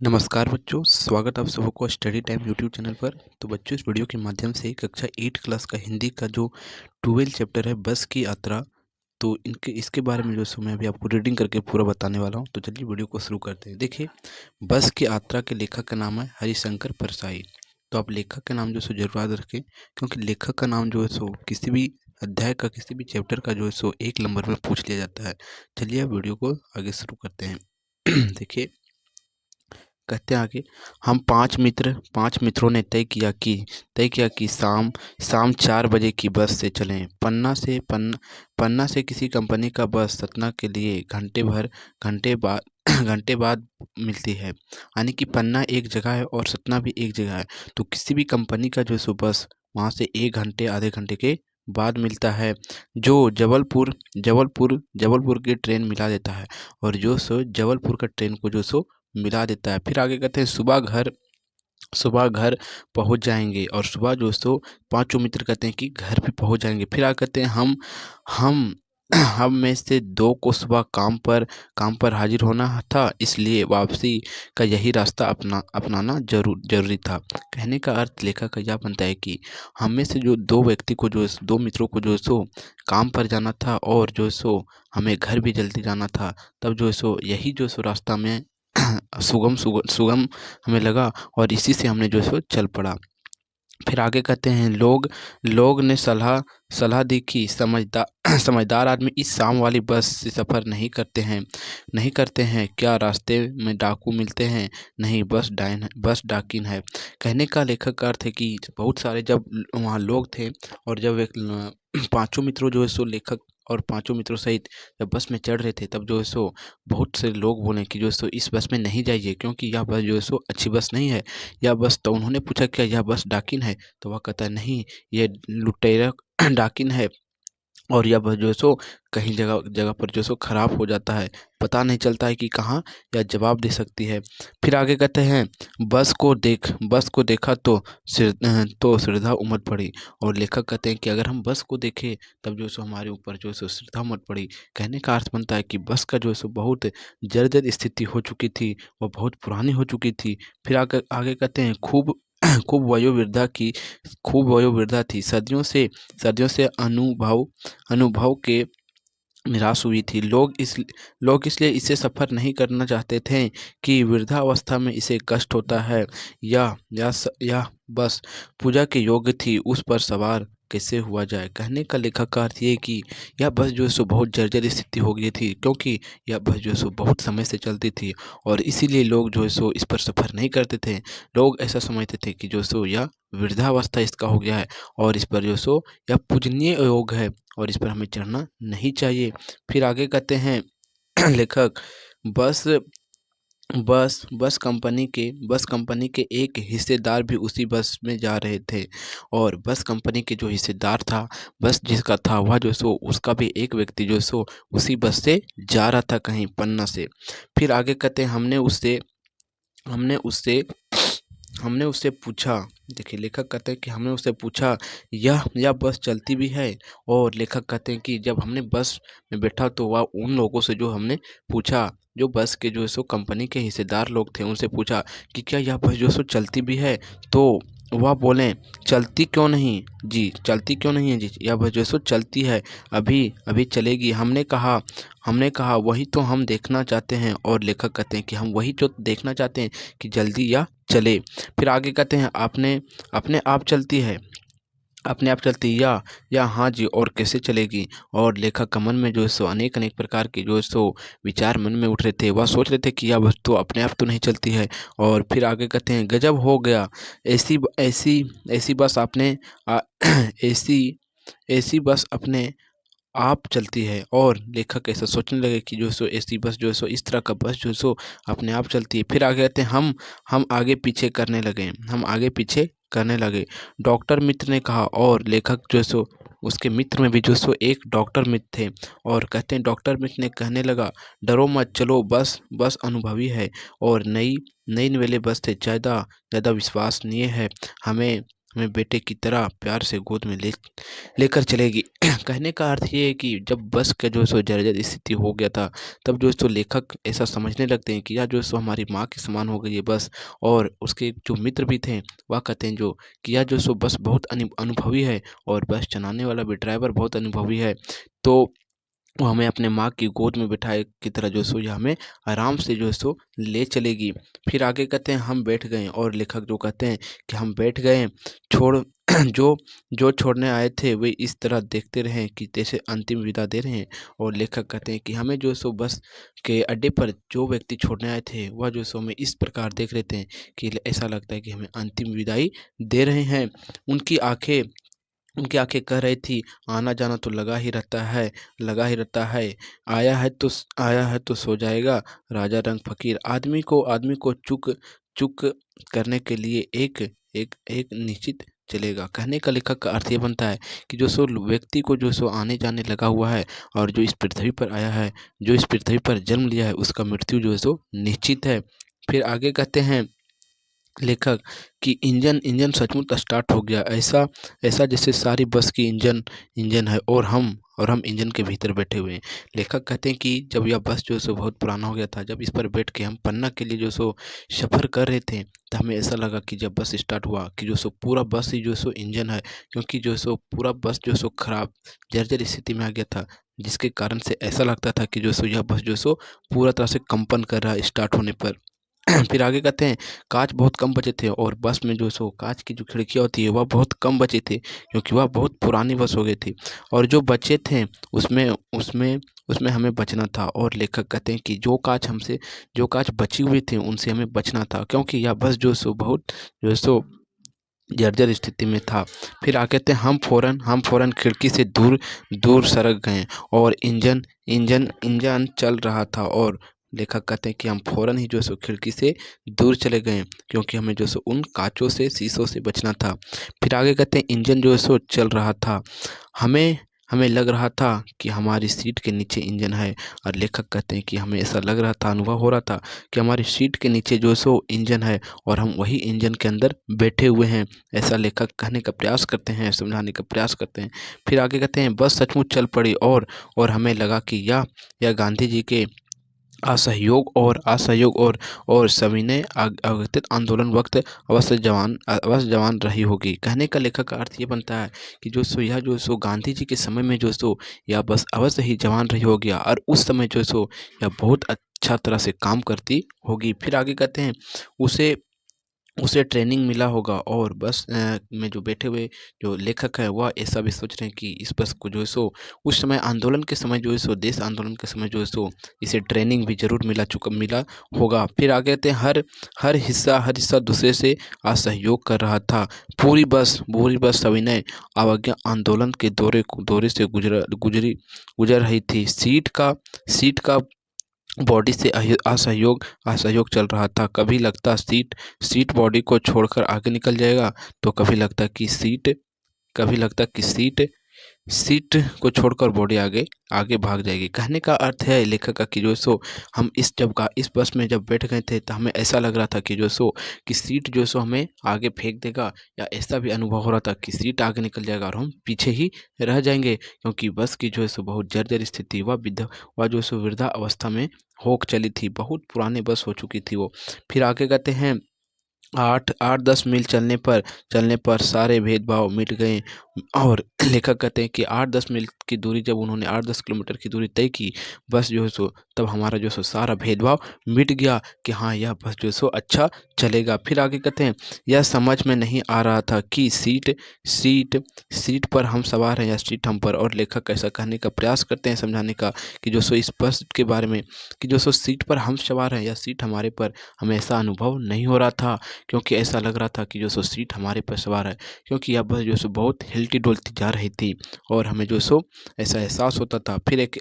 नमस्कार बच्चों, स्वागत आप सबको को स्टडी टाइम यूट्यूब चैनल पर। तो बच्चों, इस वीडियो के माध्यम से कक्षा 8 क्लास का हिंदी का जो 12 चैप्टर है बस की यात्रा, तो इनके इसके बारे में जो सो मैं अभी आपको रीडिंग करके पूरा बताने वाला हूं। तो चलिए वीडियो को शुरू करते हैं। देखिए, बस की यात्रा के लेखक का नाम है हरिशंकर परसाई। तो आप लेखक का नाम जो सो जरूर याद रखें, क्योंकि लेखक का नाम जो है सो किसी भी अध्याय का, किसी भी चैप्टर का जो है सो 1 नंबर में पूछ लिया जाता है। चलिए अब वीडियो को आगे शुरू करते हैं। देखिए, कहते हैं आगे, हम पांच मित्रों ने तय किया कि शाम शाम 4 बजे की बस से चलें। पन्ना से किसी कंपनी का बस सतना के लिए घंटे बाद घंटे बाद मिलती है। यानी कि पन्ना एक जगह है और सतना भी एक जगह है। तो किसी भी कंपनी का जो सो बस वहाँ से 1 घंटे आधे घंटे के बाद मिलता है, जो जबलपुर की ट्रेन मिला देता है। और जो सो जबलपुर का ट्रेन को जो सो मिला देता है। फिर आगे कहते हैं, सुबह घर पहुंच जाएंगे। और सुबह जो सो पांचों मित्र कहते हैं कि घर पे पहुंच जाएंगे। फिर आगे कहते हैं, हम हम में से 2 को सुबह काम पर हाजिर होना था, इसलिए वापसी का यही रास्ता अपनाना जरूरी था। कहने का अर्थ लेखक का यह बनता है कि हम में से जो 2 मित्रों को जो सो काम पर जाना था और जो सो हमें घर भी जल्दी जाना था। तब जो सो यही जो सो रास्ता में सुगम हमें लगा, और इसी से हमने जो है सो चल पड़ा। फिर आगे कहते हैं, लोग ने सलाह दी कि समझदार आदमी इस शाम वाली बस से सफ़र नहीं करते हैं। क्या रास्ते में डाकू मिलते हैं? नहीं, बस डाकिन है। कहने का लेखक का अर्थ है कि बहुत सारे जब वहाँ लोग थे, और जब एक पांचों मित्रों जो है सो लेखक और पांचों मित्रों सहित जब बस में चढ़ रहे थे, तब जो है सो बहुत से लोग बोले कि जो है सो इस बस में नहीं जाइए, क्योंकि यह बस जो है सो अच्छी बस नहीं है। यह बस, तो उन्होंने पूछा, क्या यह बस डाकिन है? तो वह कहता है, नहीं, ये लुटेरा डाकिन है। और यह बस जो है सो कहीं जगह जगह पर जो है सो खराब हो जाता है, पता नहीं चलता है कि कहाँ यह जवाब दे सकती है। फिर आगे कहते हैं, बस को देखा तो श्रद्धा उमड़ पड़ी। और लेखक कहते हैं कि अगर हम बस को देखें, तब जो है सो हमारे ऊपर जो है सो श्रद्धा उमड़ पड़ी। कहने का अर्थ बनता है कि बस का जो है सो बहुत जर्जर स्थिति हो चुकी थी, वह बहुत पुरानी हो चुकी थी। फिर आगे आगे कहते हैं, खूब वयोवृद्धा थी। सदियों से अनुभव के निराश हुई थी। लोग इसलिए इसे सफ़र नहीं करना चाहते थे कि वृद्धावस्था में इसे कष्ट होता है। यह बस पूजा के योग्य थी, उस पर सवार कैसे हुआ जाए। कहने का लेखक का अर्थ ये कि यह बस जो है सो बहुत जर्जर स्थिति हो गई थी, क्योंकि यह बस जो है सो बहुत समय से चलती थी, और इसीलिए लोग जो है सो इस पर सफ़र नहीं करते थे। लोग ऐसा समझते थे कि जो सो यह वृद्धावस्था इसका हो गया है, और इस पर जो सो यह पूजनीय योग है, और इस पर हमें चढ़ना नहीं चाहिए। फिर आगे कहते हैं लेखक, बस बस कंपनी के एक हिस्सेदार भी उसी बस में जा रहे थे। और बस कंपनी के जो हिस्सेदार था, बस जिसका था, वह जो सो उसका भी एक व्यक्ति जो सो उसी बस से जा रहा था कहीं पन्ना से। फिर आगे कहते हैं, हमने उससे हमने उससे पूछा। देखिए, लेखक कहते हैं कि हमने उससे पूछा, यह बस चलती भी है? और लेखक कहते हैं कि जब हमने बस में बैठा, तो वह उन लोगों से जो हमने पूछा, जो बस के जो है सो कंपनी के हिस्सेदार लोग थे, उनसे पूछा कि क्या यह बस जो है सो चलती भी है? तो वह बोले, चलती क्यों नहीं है जी, यह बस जो है सो चलती है, अभी अभी चलेगी। हमने कहा वही तो हम देखना चाहते हैं। और लेखक कहते हैं कि हम वही जो देखना चाहते हैं कि जल्दी या चले। फिर आगे कहते हैं, आपने अपने आप चलती है अपने आप चलती है या हाँ जी, और कैसे चलेगी? और लेखक का मन में जो है सो अनेक अनेक प्रकार के जो है सो विचार मन में उठ रहे थे। वह सोच रहे थे कि यह बस तो अपने आप तो नहीं चलती है। और फिर आगे कहते हैं, गजब हो गया, ऐसी ऐसी ऐसी बस आपने ऐसी ऐसी बस अपने आप चलती है। और लेखक ऐसा सोचने लगे कि जो सो ऐसी बस जो है सो, इस तरह का बस जो है सो अपने आप चलती है। फिर आगे कहते हैं, हम आगे पीछे करने लगे। डॉक्टर मित्र ने कहा। और लेखक जो है सो उसके मित्र में भी जो सो एक डॉक्टर मित्र थे। और कहते हैं, डॉक्टर मित्र ने कहने लगा, डरो मत, चलो, बस अनुभवी है और नई नई नवेले बस से ज़्यादा ज़्यादा विश्वसनीय है। हमें हमें बेटे की तरह प्यार से गोद में लेकर चलेगी। कहने का अर्थ ये है कि जब बस का जो सो जर्जर स्थिति हो गया था, तब जो सो लेखक ऐसा समझने लगते हैं कि यह जो सो हमारी माँ के समान हो गई है बस। और उसके जो मित्र भी थे, वह कहते हैं जो कि यह जो सो बस बहुत अनुभवी है, और बस चलाने वाला भी ड्राइवर बहुत अनुभवी है। तो वो हमें अपने माँ की गोद में बिठाए की तरह जो सो यह हमें आराम से जो सो ले चलेगी। फिर आगे कहते हैं हम बैठ गए, और लेखक जो कहते हैं कि हम बैठ गए, छोड़ जो जो छोड़ने आए थे वे इस तरह देखते रहे कि जैसे अंतिम विदा दे रहे हैं। और लेखक कहते हैं कि हमें जो सो बस के अड्डे पर जो व्यक्ति छोड़ने आए थे वह जो सो हमें इस प्रकार देख रहे थे कि ऐसा लगता है कि हमें अंतिम विदाई दे रहे हैं। उनकी आंखें उनकी आंखें कह रही थी, आना जाना तो लगा ही रहता है, लगा ही रहता है। आया है तो सो जाएगा, राजा रंग फकीर। आदमी को चुक चुक करने के लिए एक एक एक निश्चित चलेगा। कहने का लेखक का अर्थ ये बनता है कि जो सो व्यक्ति को जो सो आने जाने लगा हुआ है, और जो इस पृथ्वी पर आया है, जो इस पृथ्वी पर जन्म लिया है, उसका मृत्यु जो है सो निश्चित है। फिर आगे कहते हैं लेखक कि इंजन इंजन सचमुच स्टार्ट हो गया, ऐसा ऐसा जैसे सारी बस की इंजन इंजन है, और हम इंजन के भीतर बैठे हुए हैं। लेखक कहते हैं कि जब यह बस जो सो बहुत पुराना हो गया था, जब इस पर बैठ के हम पन्ना के लिए जो सो सफ़र कर रहे थे, तो हमें ऐसा लगा कि जब बस स्टार्ट हुआ कि जो सो पूरा बस ही जो सो इंजन है, क्योंकि जो सो पूरा बस जो सो खराब जर्जर स्थिति में आ गया था, जिसके कारण से ऐसा लगता था कि जो सो यह बस जो सो पूरा तरह से कंपन कर रहा है स्टार्ट होने पर। फिर आगे कहते हैं काँच बहुत कम बचे थे, और बस में जो सो काँच की जो खिड़कियाँ होती है वह बहुत कम बचे थे, क्योंकि वह बहुत पुरानी बस हो गई थी। और जो बचे थे उसमें उसमें उसमें हमें बचना था। और लेखक कहते हैं कि जो काँच बची हुई थी उनसे हमें बचना था, क्योंकि यह बस जो सो बहुत जो सो जर्जर स्थिति में था। फिर आगे कहते हैं हम फौरन खिड़की से दूर दूर सरक गए, और इंजन चल रहा था। और लेखक कहते हैं कि हम फौरन ही जो सो खिड़की से दूर चले गए, क्योंकि हमें जो सो उन कांचों से शीशों से बचना था। फिर आगे कहते हैं इंजन जो है सो चल रहा था, हमें हमें लग रहा था कि हमारी सीट के नीचे इंजन है। और लेखक कहते हैं कि हमें ऐसा लग रहा था, अनुभव हो रहा था कि हमारी सीट के नीचे जो सो इंजन है, और हम वही इंजन के अंदर बैठे हुए हैं। ऐसा लेखक कहने का प्रयास करते हैं, समझाने का प्रयास करते हैं। फिर आगे कहते हैं बस सचमुच चल पड़ी, और हमें लगा कि यह गांधी जी के असहयोग और सविनय अघटित आंदोलन वक्त अवश्य जवान रही होगी। कहने का लेखक का अर्थ ये बनता है कि जो सो यह जो सो गांधी जी के समय में जो सो यह बस अवश्य ही जवान रही होगी, और उस समय जो सो यह बहुत अच्छा तरह से काम करती होगी। फिर आगे कहते हैं उसे उसे ट्रेनिंग मिला होगा, और बस में जो बैठे हुए जो लेखक है वह ऐसा भी सोच रहे हैं कि इस बस को जो है सो उस समय आंदोलन के समय जो है सो देश आंदोलन के समय जो है सो इसे ट्रेनिंग भी जरूर मिला होगा। फिर आगे कहते हैं हर हिस्सा दूसरे से असहयोग कर रहा था। पूरी बस सविनय अवज्ञा आंदोलन के दौरे से गुजर रही थी। सीट का बॉडी से असहयोग चल रहा था। कभी लगता सीट बॉडी को छोड़कर आगे निकल जाएगा, तो कभी लगता कि सीट को छोड़कर बॉडी आगे आगे भाग जाएगी। कहने का अर्थ है लेखक का कि जो सो हम इस बस में जब बैठ गए थे, तो हमें ऐसा लग रहा था कि जो सो कि सीट जो सो हमें आगे फेंक देगा, या ऐसा भी अनुभव हो रहा था कि सीट आगे निकल जाएगा और हम पीछे ही रह जाएंगे, क्योंकि बस की जो है सो बहुत जर्जर स्थिति वह जो सो वृद्धा अवस्था में हो चली थी, बहुत पुरानी बस हो चुकी थी वो। फिर आगे कहते हैं 8-10 मील चलने पर सारे भेदभाव मिट गए। और लेखक कहते हैं कि 8-10 मील की दूरी जब उन्होंने 8-10 किलोमीटर की दूरी तय की बस जो है सो, तब हमारा जो सो सारा भेदभाव मिट गया कि हाँ यह बस जो सो अच्छा चलेगा। फिर आगे कहते हैं यह समझ में नहीं आ रहा था कि सीट सीट पर हम सवार हैं या सीट हम पर। और लेखक ऐसा कहने का प्रयास करते हैं समझाने का कि जो सो इस बस के बारे में कि जो सो सीट पर हम सवार हैं या सीट हमारे पर, हमें ऐसा अनुभव नहीं हो रहा था, क्योंकि ऐसा लग रहा था कि जो सो सीट हमारे पर सवार है, क्योंकि यह बस जो सो बहुत हिलती डुलती जा रही थी, और हमें जो सो ऐसा एहसास होता था। फिर एक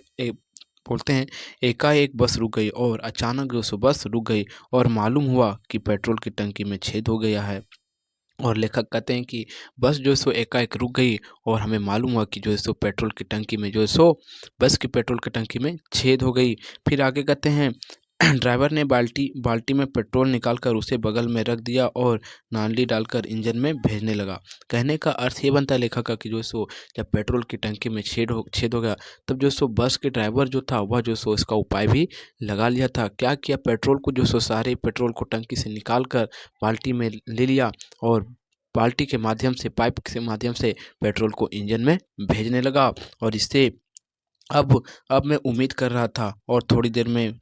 बोलते हैं एकाएक बस रुक गई, और अचानक जो सो बस रुक गई, और मालूम हुआ कि पेट्रोल की टंकी में छेद हो गया है। और लेखक कहते हैं कि बस जो सो एकाएक रुक गई, और हमें मालूम हुआ कि जो है सो पेट्रोल की टंकी में जो है सो बस की पेट्रोल की टंकी में छेद हो गई। फिर आगे कहते हैं ड्राइवर ने बाल्टी बाल्टी में पेट्रोल निकालकर उसे बगल में रख दिया और नाली डालकर इंजन में भेजने लगा। कहने का अर्थ ये बनता है लेखक का कि जो सो जब पेट्रोल की टंकी में छेद हो गया, तब जो सो बस के ड्राइवर जो था वह जो सो इसका उपाय भी लगा लिया था। क्या किया, पेट्रोल को जो सो सारे पेट्रोल को टंकी से निकाल कर बाल्टी में ले लिया और बाल्टी के माध्यम से, पाइप के माध्यम से पेट्रोल को इंजन में भेजने लगा। और इससे अब मैं उम्मीद कर रहा था और थोड़ी देर में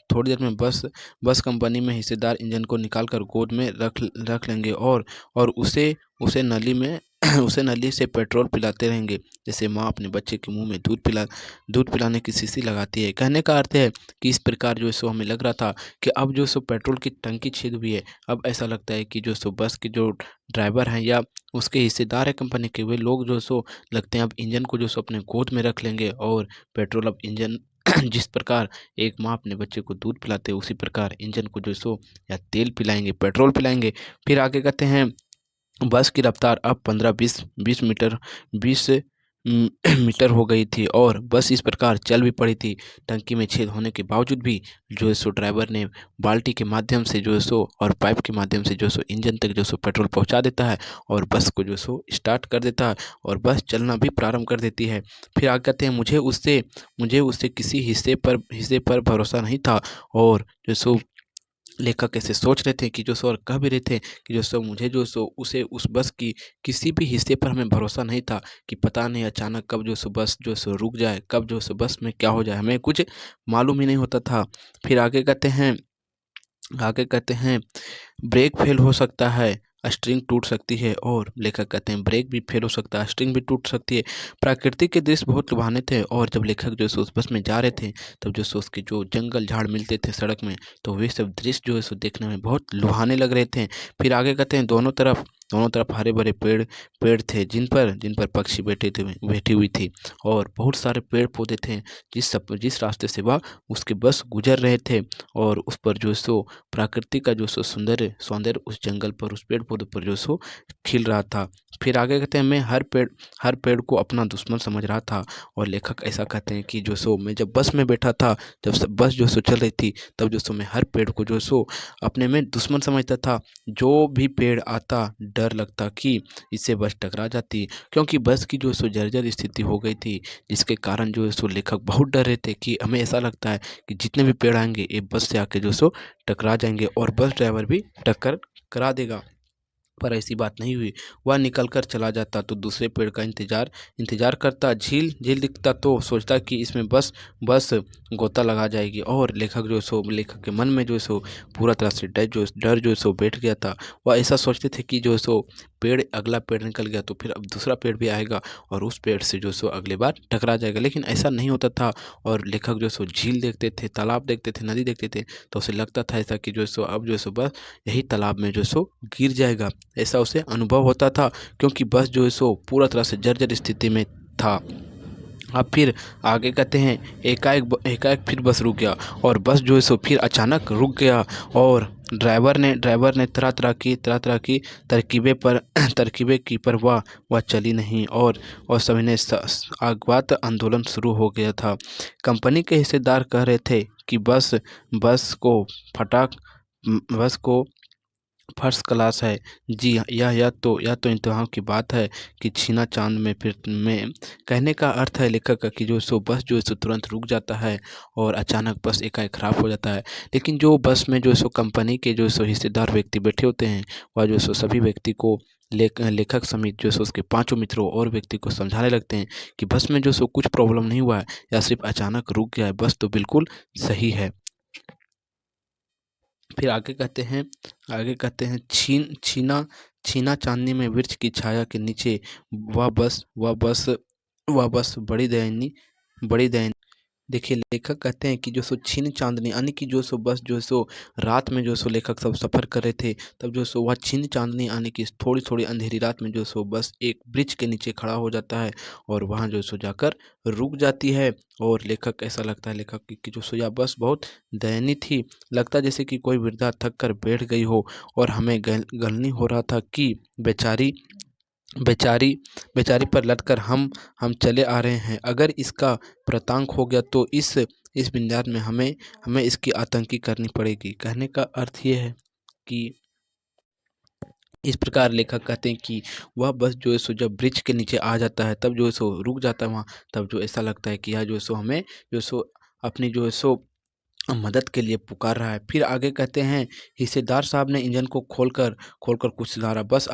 बस कंपनी में हिस्सेदार इंजन को निकाल कर गोद में रख लेंगे और उसे नली में उसे नली से पेट्रोल पिलाते रहेंगे, जैसे माँ अपने बच्चे के मुंह में दूध पिलाने की शीशी लगाती है। कहने का अर्थ है कि इस प्रकार जो है सो हमें लग रहा था कि अब जो सो पेट्रोल की टंकी छेद हुई है। अब ऐसा लगता है कि जो सो बस के जो ड्राइवर हैं या उसके हिस्सेदार है कंपनी के, वे लोग जो सो लगते हैं अब इंजन को जो सो अपने गोद में रख लेंगे और पेट्रोल अब इंजन जिस प्रकार एक माँ अपने बच्चे को दूध पिलाते हैं, उसी प्रकार इंजन को जो सो या तेल पिलाएंगे, पेट्रोल पिलाएंगे। फिर आगे कहते हैं बस की रफ्तार अब 15-20 मीटर 20 मीटर हो गई थी और बस इस प्रकार चल भी पड़ी थी। टंकी में छेद होने के बावजूद भी जो है सो ड्राइवर ने बाल्टी के माध्यम से जो है सो और पाइप के माध्यम से जो है सो इंजन तक जो सो पेट्रोल पहुंचा देता है और बस को जो सो स्टार्ट कर देता है और बस चलना भी प्रारंभ कर देती है। फिर आगे कहते हैं मुझे उससे किसी हिस्से पर भरोसा नहीं था और जो सो लेखक ऐसे सोच रहे थे कि जो सो और कह भी रहे थे कि जो सो मुझे जो सो उसे उस बस की किसी भी हिस्से पर हमें भरोसा नहीं था कि पता नहीं अचानक कब जो सो बस जो सो रुक जाए, कब जो सो बस में क्या हो जाए, हमें कुछ मालूम ही नहीं होता था। फिर आगे कहते हैं ब्रेक फेल हो सकता है, स्ट्रिंग टूट सकती है और लेखक कहते हैं ब्रेक भी फेल हो सकता है, स्ट्रिंग भी टूट सकती है। प्राकृतिक के दृश्य बहुत लुभाने थे और जब लेखक जो है सो उस बस में जा रहे थे, तब जो सो उसके जो जंगल झाड़ मिलते थे सड़क में, तो वे सब दृश्य जो है सो देखने में बहुत लुभाने लग रहे थे। फिर आगे कहते हैं दोनों तरफ हरे भरे पेड़ पेड़ थे जिन पर पक्षी बैठी हुई थी और बहुत सारे पेड़ पौधे थे जिस रास्ते से वह उसके बस गुजर रहे थे और उस पर जो सो प्रकृति का जो सो सौंदर्य उस जंगल पर, उस पेड़ पौधे पर जो सो खिल रहा था। फिर आगे कहते हैं मैं हर पेड़ को अपना दुश्मन समझ रहा था और लेखक ऐसा कहते हैं कि जो सो मैं जब बस में बैठा था, जब बस जो सो चल रही थी, तब जो सो मैं हर पेड़ को जो सो अपने में दुश्मन समझता था। जो भी पेड़ आता डर लगता कि इससे बस टकरा जाती, क्योंकि बस की जो सो जर्जर स्थिति हो गई थी, जिसके कारण जो है सो लेखक बहुत डर रहे थे कि हमें ऐसा लगता है कि जितने भी पेड़ आएंगे ये बस से आके जो सो टकरा जाएंगे और बस ड्राइवर भी टक्कर करा देगा। पर ऐसी बात नहीं हुई। वह निकल कर चला जाता तो दूसरे पेड़ का इंतजार करता। झील झील दिखता तो सोचता कि इसमें बस बस गोता लगा जाएगी और लेखक के मन में जो सो पूरा तरह से डर जो सो बैठ गया था। वह ऐसा सोचते थे कि जो सो अगला पेड़ निकल गया तो फिर अब दूसरा पेड़ भी आएगा और उस पेड़ से जो सो अगले बार टकरा जाएगा, लेकिन ऐसा नहीं होता था। और लेखक जो सो झील देखते थे, तालाब देखते थे, नदी देखते थे, तो उसे लगता था ऐसा कि जो सो अब जो सो बस यही तालाब में जो सो गिर जाएगा, ऐसा उसे अनुभव होता था, क्योंकि बस जो है सो पूरा तरह से जर्जर स्थिति में था। अब फिर आगे कहते हैं एकाएक फिर बस रुक गया और बस जो है सो फिर अचानक रुक गया और ड्राइवर ने तरह तरह की तरकीबें की, पर वह चली नहीं और सभी ने अज्ञात आंदोलन शुरू हो गया था। कंपनी के हिस्सेदार कह रहे थे कि बस को फटाक बस को फर्स्ट क्लास है जी। यह तो इम्तिहान की बात है कि छीना चांद में फिर में। कहने का अर्थ है लेखक का कि जो सो बस जो है सो तुरंत रुक जाता है और अचानक बस एकाएक खराब हो जाता है, लेकिन जो बस में जो सो कंपनी के जो सो हिस्सेदार व्यक्ति बैठे होते हैं, वह जो सो सभी व्यक्ति को लेखक समेत जो सो उसके पांचों मित्रों और व्यक्ति को समझाने लगते हैं कि बस में जो सो कुछ प्रॉब्लम नहीं हुआ है या सिर्फ अचानक रुक गया है, बस तो बिल्कुल सही है। फिर आगे कहते हैं छीना चांदनी में वृक्ष की छाया के नीचे वह बस बड़ी दयनीय। देखिए लेखक कहते हैं कि जो सो छीन चांदनी यानी कि जो सो बस जो सो रात में जो सो लेखक सब सफ़र कर रहे थे, तब जो सो वह छीन चांदनी यानी कि थोड़ी थोड़ी अंधेरी रात में जो सो बस एक वृक्ष के नीचे खड़ा हो जाता है और वहाँ जो सो जाकर रुक जाती है। और लेखक ऐसा लगता है लेखक कि जो सो यह बस बहुत दयनीय थी, लगता जैसे कि कोई वृद्धा थक कर बैठ गई हो और हमें गलनी हो रहा था कि बेचारी बेचारी बेचारी पर लटकर हम चले आ रहे हैं। अगर इसका प्रातांक हो गया तो इस इस विन्यास में हमें हमें इसकी आतंकी करनी पड़ेगी। कहने का अर्थ ये है कि इस प्रकार लेखक कहते हैं कि वह बस जो है सो जब ब्रिज के नीचे आ जाता है तब जो है सो रुक जाता है वहाँ। तब जो ऐसा लगता है कि यह जो है सो हमें जो है सो अपनी जो है सो मदद के लिए पुकार रहा है। फिर आगे कहते हैं, हिस्सेदार साहब ने इंजन को खोलकर खोलकर कुछ सुधारा। बस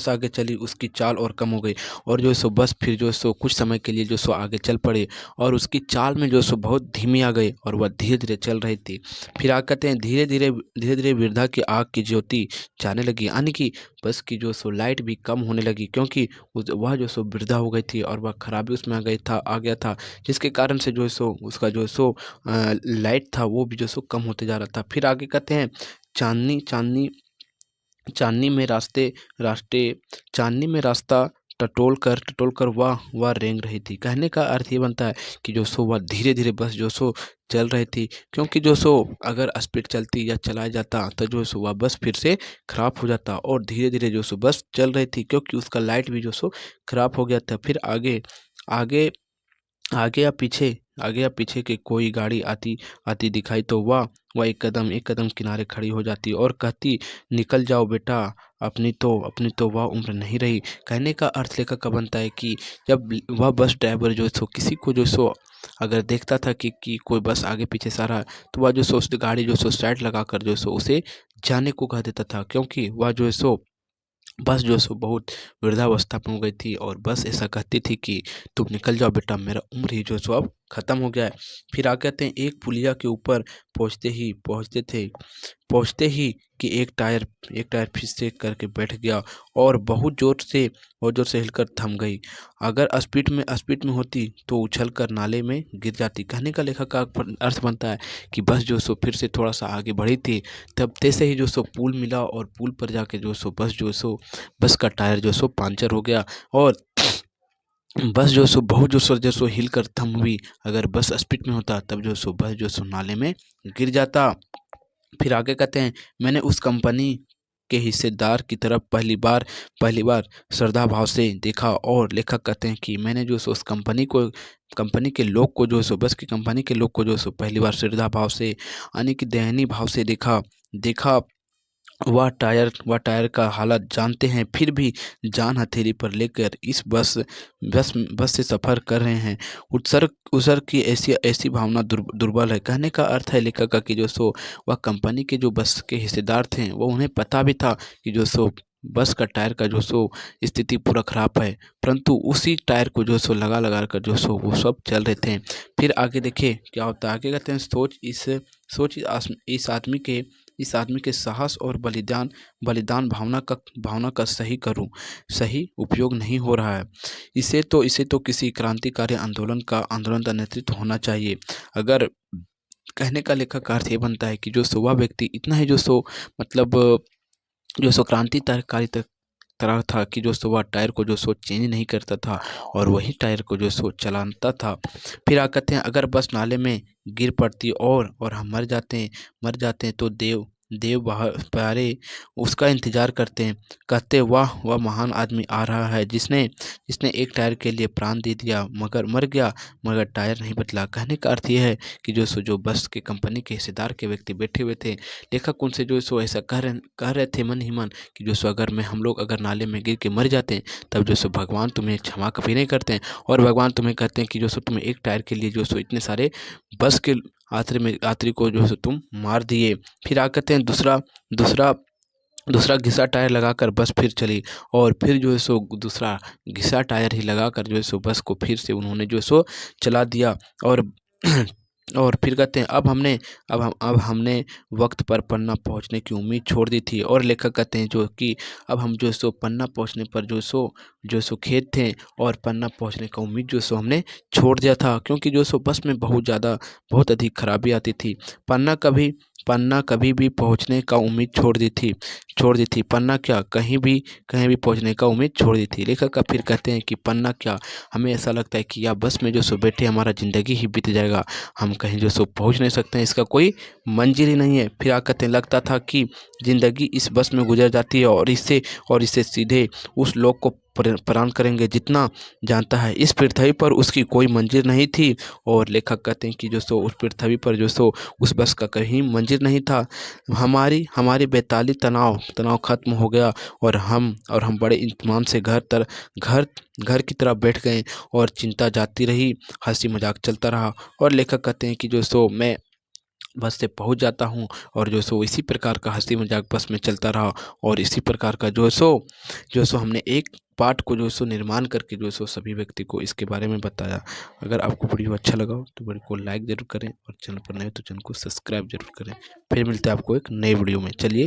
आगे चली, उसकी चाल और कम हो गई और जो है सो बस फिर जो है सो कुछ समय के लिए जो सो आगे चल पड़ी और उसकी चाल में जो है सो बहुत धीमी आ गई और वह धीरे धीरे चल रही थी। फिर आगे कहते हैं, धीरे धीरे वृद्धा की आँख की ज्योति जाने लगी, यानी कि बस की जो सो लाइट भी कम होने लगी, क्योंकि वह जो सो वृद्धा हो गई थी और वह खराबी उसमें आ गया था, जिसके कारण से जो है सो उसका जो है सो लाइट था वो भी जो सो कम होते जा रहा था। फिर आगे कहते हैं, चांदनी चांदनी चांदनी में रास्ते रास्ते चांदनी में रास्ता टटोल कर वह रेंग रही थी। कहने का अर्थ ये बनता है कि जो सो वह धीरे धीरे बस जो सो चल रही थी, क्योंकि जो सो अगर स्पीड चलती या चलाया जाता तो जो सो वह बस फिर से खराब हो जाता और धीरे धीरे जो सो बस चल रही थी, क्योंकि उसका लाइट भी जो सो खराब हो गया था। फिर आगे आगे आगे या पीछे की कोई गाड़ी आती आती दिखाई तो वह एक कदम किनारे खड़ी हो जाती और कहती, निकल जाओ बेटा, अपनी तो वह उम्र नहीं रही। कहने का अर्थ लेखक का बनता है कि जब वह बस ड्राइवर जो सो किसी को जो सो अगर देखता था कि कोई बस आगे पीछे से आ रहा है तो वह जो सो उस गाड़ी जो सो साइड लगाकर जो सो उसे जाने को कह देता था, क्योंकि वह जो है सो बस जो सो बहुत वृद्धावस्था में हो गई थी और बस ऐसा कहती थी कि तुम निकल जाओ बेटा, मेरा उम्र ही जो सो अब ख़त्म हो गया है। फिर आगे कहते हैं, एक पुलिया के ऊपर पहुँचते ही कि एक टायर फिर से करके बैठ गया और बहुत ज़ोर से हिलकर थम गई। अगर स्पीड में होती तो उछल कर नाले में गिर जाती। कहने का लेखक का अर्थ बनता है कि बस जो सो फिर से थोड़ा सा आगे बढ़ी थी, तब तैसे ही जो सो पुल मिला और पुल पर जाके बस का टायर जो सो पंचर हो गया और बस जो सो हिल कर थम हुई। अगर बस स्पीड में होता तब जो सो बस जो सो नाले में गिर जाता। फिर आगे कहते हैं, मैंने उस कंपनी के हिस्सेदार की तरफ पहली बार श्रद्धा भाव से देखा और लेखक कहते हैं कि मैंने जो सो उस कंपनी के लोग को जो सो बस की कंपनी के लोग को जो सो पहली बार श्रद्धा भाव से यानी कि दयनीय भाव से देखा। वह टायर का हालत जानते हैं, फिर भी जान हथेली पर लेकर इस बस से सफ़र कर रहे हैं। उत्सर्ग की ऐसी ऐसी भावना दुर्बल है। कहने का अर्थ है लेखक का कि जो सो वह कंपनी के जो बस के हिस्सेदार थे वो उन्हें पता भी था कि जो सो बस का टायर का जो सो स्थिति पूरा खराब है, परंतु उसी टायर को जो सो लगा कर जो सो वो सब चल रहे थे। फिर आगे देखिए क्या होता है। आगे कहते हैं, सोच इस आदमी के साहस और बलिदान भावना का सही उपयोग नहीं हो रहा है। इसे तो किसी क्रांतिकारी आंदोलन का नेतृत्व होना चाहिए। अगर कहने का लेखक का अर्थ ये बनता है कि जो सो वह व्यक्ति इतना ही जो सो मतलब जो सो क्रांतिकारी तरह था कि जो सो वह टायर को जो सो चेंज नहीं करता था और वही टायर को जो सो चलाता था। फिर कहते हैं, अगर बस नाले में गिर पड़ती और हम मर जाते हैं तो देव प्यारे उसका इंतजार करते हैं, कहते वह महान आदमी आ रहा है जिसने एक टायर के लिए प्राण दे दिया मगर टायर नहीं बदला। कहने का अर्थ यह है कि जो बस के कंपनी के हिस्सेदार के व्यक्ति बैठे हुए थे, लेखक उनसे जो सो ऐसा कह रहे थे मन ही मन कि जो सो अगर हम लोग अगर नाले में गिर के मर जाते हैं तब जो सो भगवान तुम्हें क्षमा कभी नहीं करते हैं और भगवान तुम्हें कहते हैं कि जो सो तुम्हें एक टायर के लिए जो सो इतने सारे बस के यात्री को जो सो तुम मार दिए। फिर कहते हैं, दूसरा घिसा टायर लगाकर बस फिर चली और फिर जो है सो दूसरा घिसा टायर ही लगाकर जो है सो बस को फिर से उन्होंने जो है सो चला दिया और और फिर कहते हैं, अब हमने वक्त पर पन्ना पहुंचने की उम्मीद छोड़ दी थी और लेखक कहते हैं जो कि अब हम जो सो पन्ना पहुंचने पर जो सो खेत थे और पन्ना पहुंचने का उम्मीद जो सो हमने छोड़ दिया था, क्योंकि जो सो बस में बहुत अधिक खराबी आती थी। पन्ना कभी भी पहुंचने का उम्मीद छोड़ दी थी। पन्ना क्या कहीं भी पहुंचने का उम्मीद छोड़ दी थी। लेखक का फिर कहते हैं कि पन्ना क्या, हमें ऐसा लगता है कि या बस में जो सो बैठे हमारा ज़िंदगी ही बीत जाएगा, हम कहीं जो सो पहुंच नहीं सकते हैं, इसका कोई मंजिल ही नहीं है। फिर कहते हैं, लगता था कि ज़िंदगी इस बस में गुजर जाती है और इससे सीधे उस लोक को प्रदान करेंगे जितना जानता है। इस पृथ्वी पर उसकी कोई मंजिल नहीं थी और लेखक कहते हैं कि जो सो उस पृथ्वी पर जो सो उस बस का कहीं मंजिल नहीं था। हमारी बेताली तनाव खत्म हो गया और हम बड़े इत्मीनान से घर की तरफ बैठ गए और चिंता जाती रही, हंसी मजाक चलता रहा। और लेखक कहते हैं कि जो सो मैं बस से पहुंच जाता हूं और जो सो इसी प्रकार का हंसी मजाक बस में चलता रहा और इसी प्रकार का जो सो हमने एक पाठ को जो सो निर्माण करके जो सो सभी व्यक्ति को इसके बारे में बताया। अगर आपको वीडियो अच्छा लगा हो तो वीडियो को लाइक जरूर करें और चैनल पर नए हो तो चैनल को सब्सक्राइब जरूर करें। फिर मिलते हैं आपको एक नए वीडियो में। चलिए।